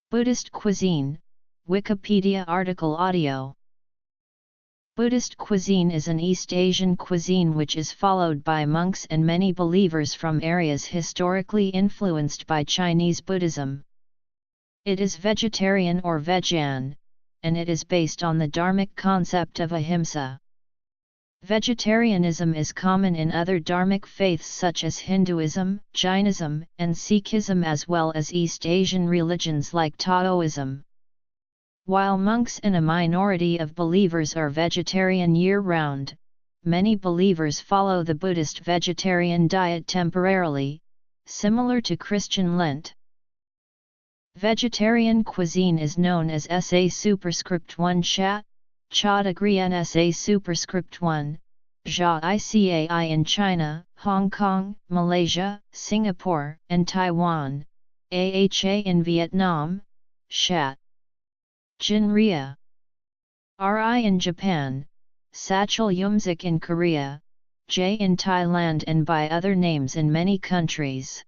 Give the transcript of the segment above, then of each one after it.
Buddhist cuisine, Wikipedia article audio. Buddhist cuisine is an East Asian cuisine which is followed by monks and many believers from areas historically influenced by Chinese Buddhism. It is vegetarian or vegan, and it is based on the dharmic concept of ahimsa. Vegetarianism is common in other dharmic faiths such as Hinduism, Jainism, and Sikhism, as well as East Asian religions like Taoism. While monks and a minority of believers are vegetarian year-round, many believers follow the Buddhist vegetarian diet temporarily, similar to Christian Lent. Vegetarian cuisine is known as Sa superscript 1 Shat, Cha Degrian Sa superscript 1, Jia Icai in China, Hong Kong, Malaysia, Singapore, and Taiwan, Aha in Vietnam, Shat. Jinria. Ri in Japan, Sachal Yumzik in Korea, J in Thailand, and by other names in many countries.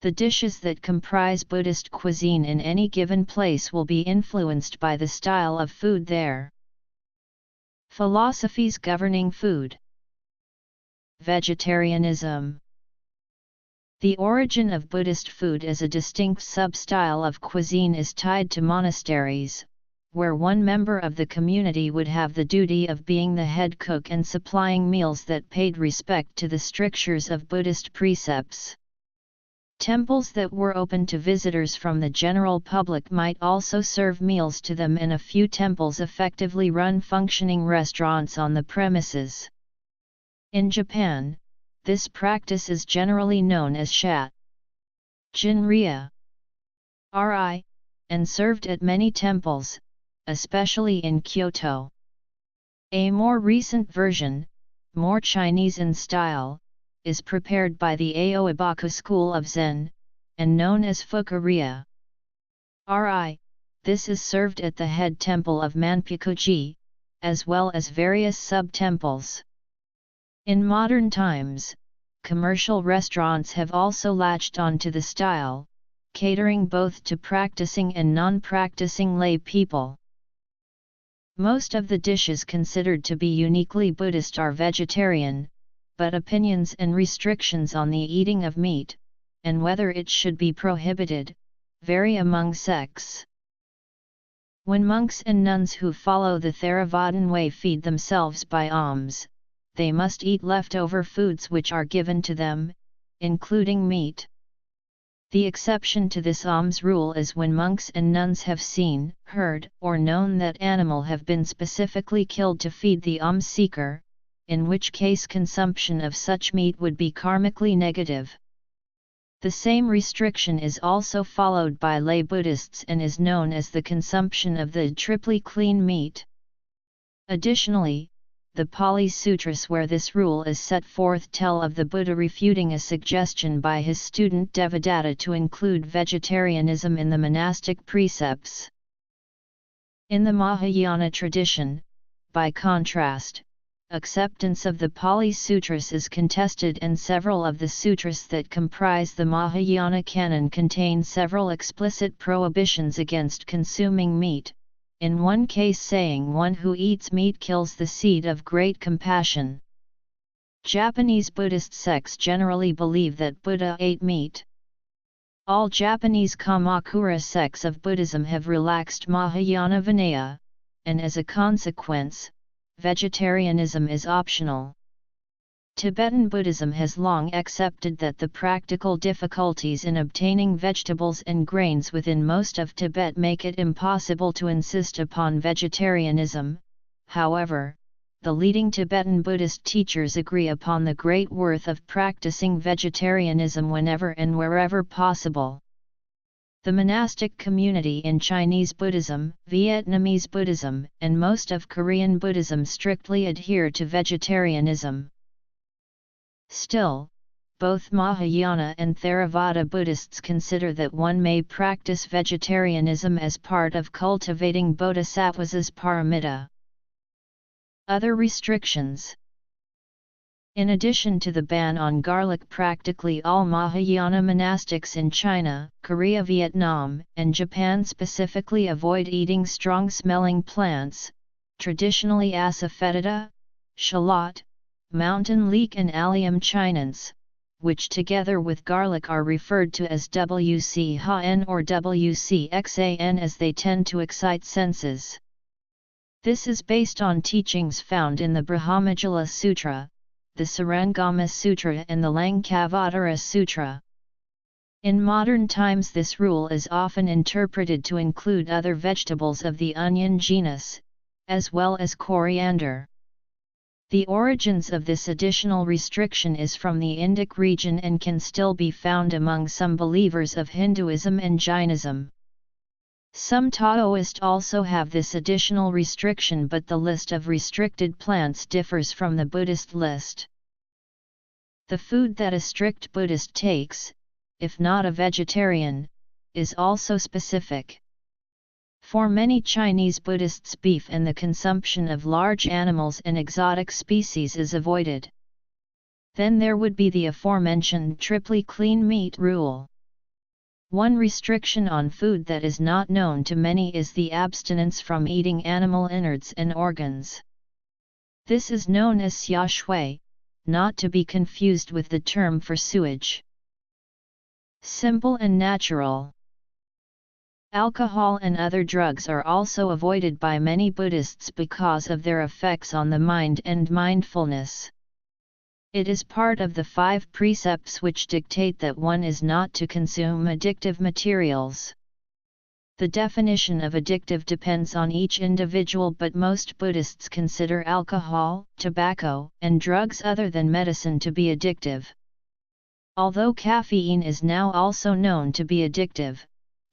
The dishes that comprise Buddhist cuisine in any given place will be influenced by the style of food there. Philosophies governing food. Vegetarianism. The origin of Buddhist food as a distinct sub-style of cuisine is tied to monasteries, where one member of the community would have the duty of being the head cook and supplying meals that paid respect to the strictures of Buddhist precepts. Temples that were open to visitors from the general public might also serve meals to them, and a few temples effectively run functioning restaurants on the premises. In Japan, this practice is generally known as Shat. Jinria. Ri, and served at many temples, especially in Kyoto. A more recent version, more Chinese in style, is prepared by the Aoibaku school of Zen, and known as Fukuria. Ri, this is served at the head temple of Manpikuji, as well as various sub-temples. In modern times, commercial restaurants have also latched onto the style, catering both to practicing and non-practicing lay people. Most of the dishes considered to be uniquely Buddhist are vegetarian, but opinions and restrictions on the eating of meat, and whether it should be prohibited, vary among sects. When monks and nuns who follow the Theravadan way feed themselves by alms, they must eat leftover foods which are given to them, including meat. The exception to this alms rule is when monks and nuns have seen, heard, or known that animal have been specifically killed to feed the alms seeker, in which case consumption of such meat would be karmically negative. The same restriction is also followed by lay Buddhists and is known as the consumption of the triply clean meat. Additionally, the Pali Sutras where this rule is set forth tell of the Buddha refuting a suggestion by his student Devadatta to include vegetarianism in the monastic precepts. In the Mahayana tradition, by contrast, acceptance of the Pali Sutras is contested, and several of the sutras that comprise the Mahayana canon contain several explicit prohibitions against consuming meat, in one case saying one who eats meat kills the seed of great compassion. Japanese Buddhist sects generally believe that Buddha ate meat. All Japanese Kamakura sects of Buddhism have relaxed Mahayana Vinaya, and as a consequence, vegetarianism is optional. Tibetan Buddhism has long accepted that the practical difficulties in obtaining vegetables and grains within most of Tibet make it impossible to insist upon vegetarianism. However, the leading Tibetan Buddhist teachers agree upon the great worth of practicing vegetarianism whenever and wherever possible. The monastic community in Chinese Buddhism, Vietnamese Buddhism, and most of Korean Buddhism strictly adhere to vegetarianism. Still, both Mahayana and Theravada Buddhists consider that one may practice vegetarianism as part of cultivating bodhisattvas as paramita. Other restrictions. In addition to the ban on garlic, practically all Mahayana monastics in China, Korea, Vietnam, and Japan specifically avoid eating strong-smelling plants, traditionally asafoetida, shallot, mountain leek and Allium chinense, which together with garlic are referred to as WC Ha-en or WCXAN as they tend to excite senses. This is based on teachings found in the Brahmajala Sutra, the Sarangama Sutra and the Lankavatara Sutra. In modern times this rule is often interpreted to include other vegetables of the onion genus, as well as coriander. The origins of this additional restriction is from the Indic region and can still be found among some believers of Hinduism and Jainism. Some Taoists also have this additional restriction, but the list of restricted plants differs from the Buddhist list. The food that a strict Buddhist takes, if not a vegetarian, is also specific. For many Chinese Buddhists, beef and the consumption of large animals and exotic species is avoided. Then there would be the aforementioned triply clean meat rule. One restriction on food that is not known to many is the abstinence from eating animal innards and organs. This is known as xia shui, not to be confused with the term for sewage. Simple and natural. Alcohol and other drugs are also avoided by many Buddhists because of their effects on the mind and mindfulness. It is part of the 5 precepts which dictate that one is not to consume addictive materials. The definition of addictive depends on each individual, but most Buddhists consider alcohol, tobacco, and drugs other than medicine to be addictive. Although caffeine is now also known to be addictive,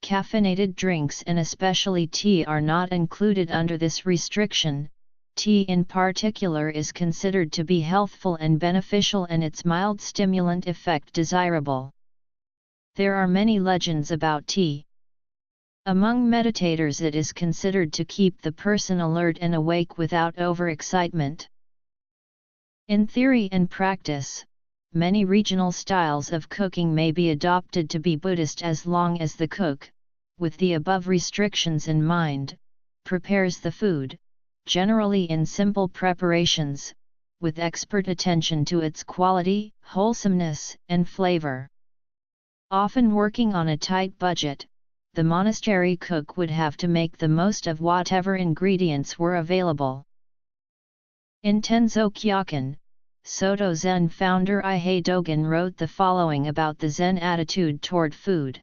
caffeinated drinks and especially tea are not included under this restriction. Tea in particular is considered to be healthful and beneficial and its mild stimulant effect desirable. There are many legends about tea. Among meditators it is considered to keep the person alert and awake without overexcitement. In theory and practice, many regional styles of cooking may be adopted to be Buddhist as long as the cook, with the above restrictions in mind, prepares the food, generally in simple preparations, with expert attention to its quality, wholesomeness, and flavor. Often working on a tight budget, the monastery cook would have to make the most of whatever ingredients were available. In Tenzo Kyokan, Soto Zen founder Ihei Dogen wrote the following about the Zen attitude toward food.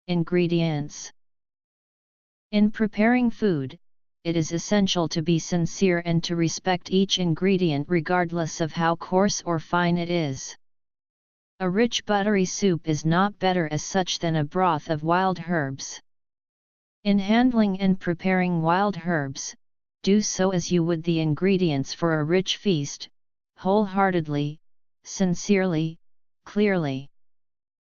Ingredients. In preparing food, it is essential to be sincere and to respect each ingredient regardless of how coarse or fine it is. A rich buttery soup is not better as such than a broth of wild herbs. In handling and preparing wild herbs, do so as you would the ingredients for a rich feast, wholeheartedly, sincerely, clearly.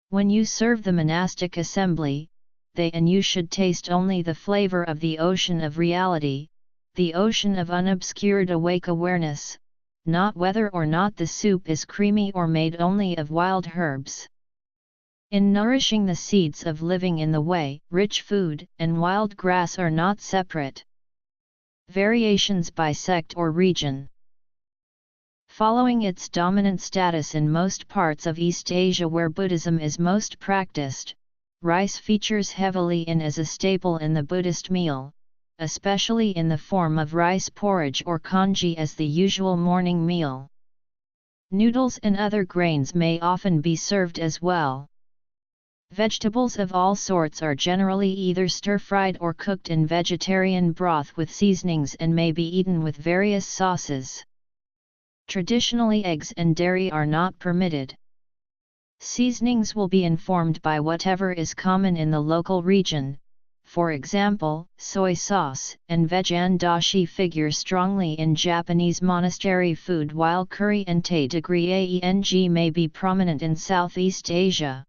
When you serve the monastic assembly, they and you should taste only the flavor of the ocean of reality, the ocean of unobscured awake awareness, not whether or not the soup is creamy or made only of wild herbs. In nourishing the seeds of living in the way, rich food and wild grass are not separate. Variations by sect or region. Following its dominant status in most parts of East Asia where Buddhism is most practiced, rice features heavily in as a staple in the Buddhist meal, especially in the form of rice porridge or congee as the usual morning meal. Noodles and other grains may often be served as well. Vegetables of all sorts are generally either stir-fried or cooked in vegetarian broth with seasonings and may be eaten with various sauces. Traditionally, eggs and dairy are not permitted. Seasonings will be informed by whatever is common in the local region. For example, soy sauce and vegan dashi figure strongly in Japanese monastery food while curry and te degree aeng may be prominent in Southeast Asia.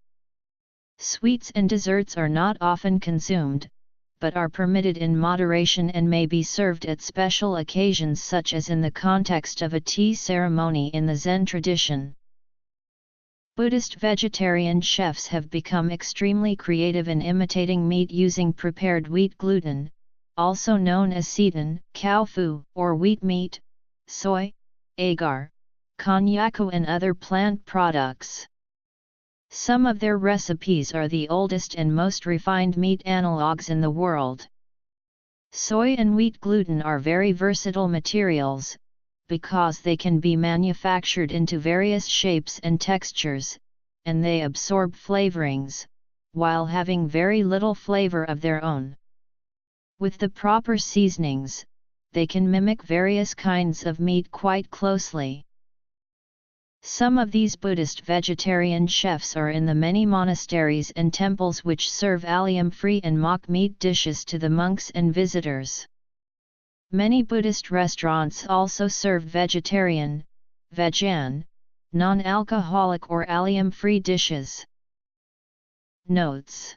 Sweets and desserts are not often consumed, but are permitted in moderation and may be served at special occasions such as in the context of a tea ceremony in the Zen tradition. Buddhist vegetarian chefs have become extremely creative in imitating meat using prepared wheat gluten, also known as seitan, cow foo, or wheat meat, soy, agar, konjaku and other plant products. Some of their recipes are the oldest and most refined meat analogues in the world. Soy and wheat gluten are very versatile materials, because they can be manufactured into various shapes and textures, and they absorb flavorings, while having very little flavor of their own. With the proper seasonings, they can mimic various kinds of meat quite closely. Some of these Buddhist vegetarian chefs are in the many monasteries and temples which serve allium-free and mock meat dishes to the monks and visitors. Many Buddhist restaurants also serve vegetarian, vegan, non-alcoholic or allium-free dishes. Notes: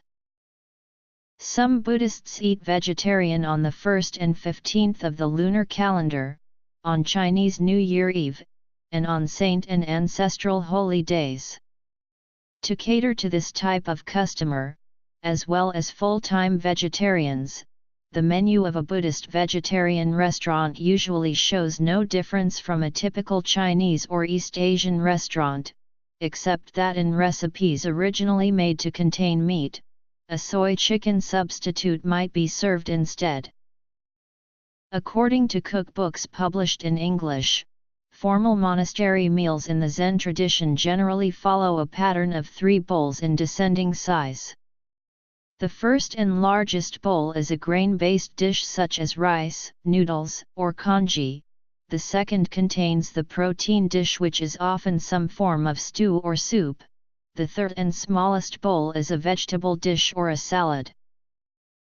some Buddhists eat vegetarian on the 1st and 15th of the lunar calendar, on Chinese New Year Eve, and on saint and ancestral holy days. To cater to this type of customer, as well as full-time vegetarians, the menu of a Buddhist vegetarian restaurant usually shows no difference from a typical Chinese or East Asian restaurant, except that in recipes originally made to contain meat, a soy chicken substitute might be served instead. According to cookbooks published in English, formal monastery meals in the Zen tradition generally follow a pattern of 3 bowls in descending size. The first and largest bowl is a grain-based dish such as rice, noodles, or congee. The second contains the protein dish, which is often some form of stew or soup. The third and smallest bowl is a vegetable dish or a salad.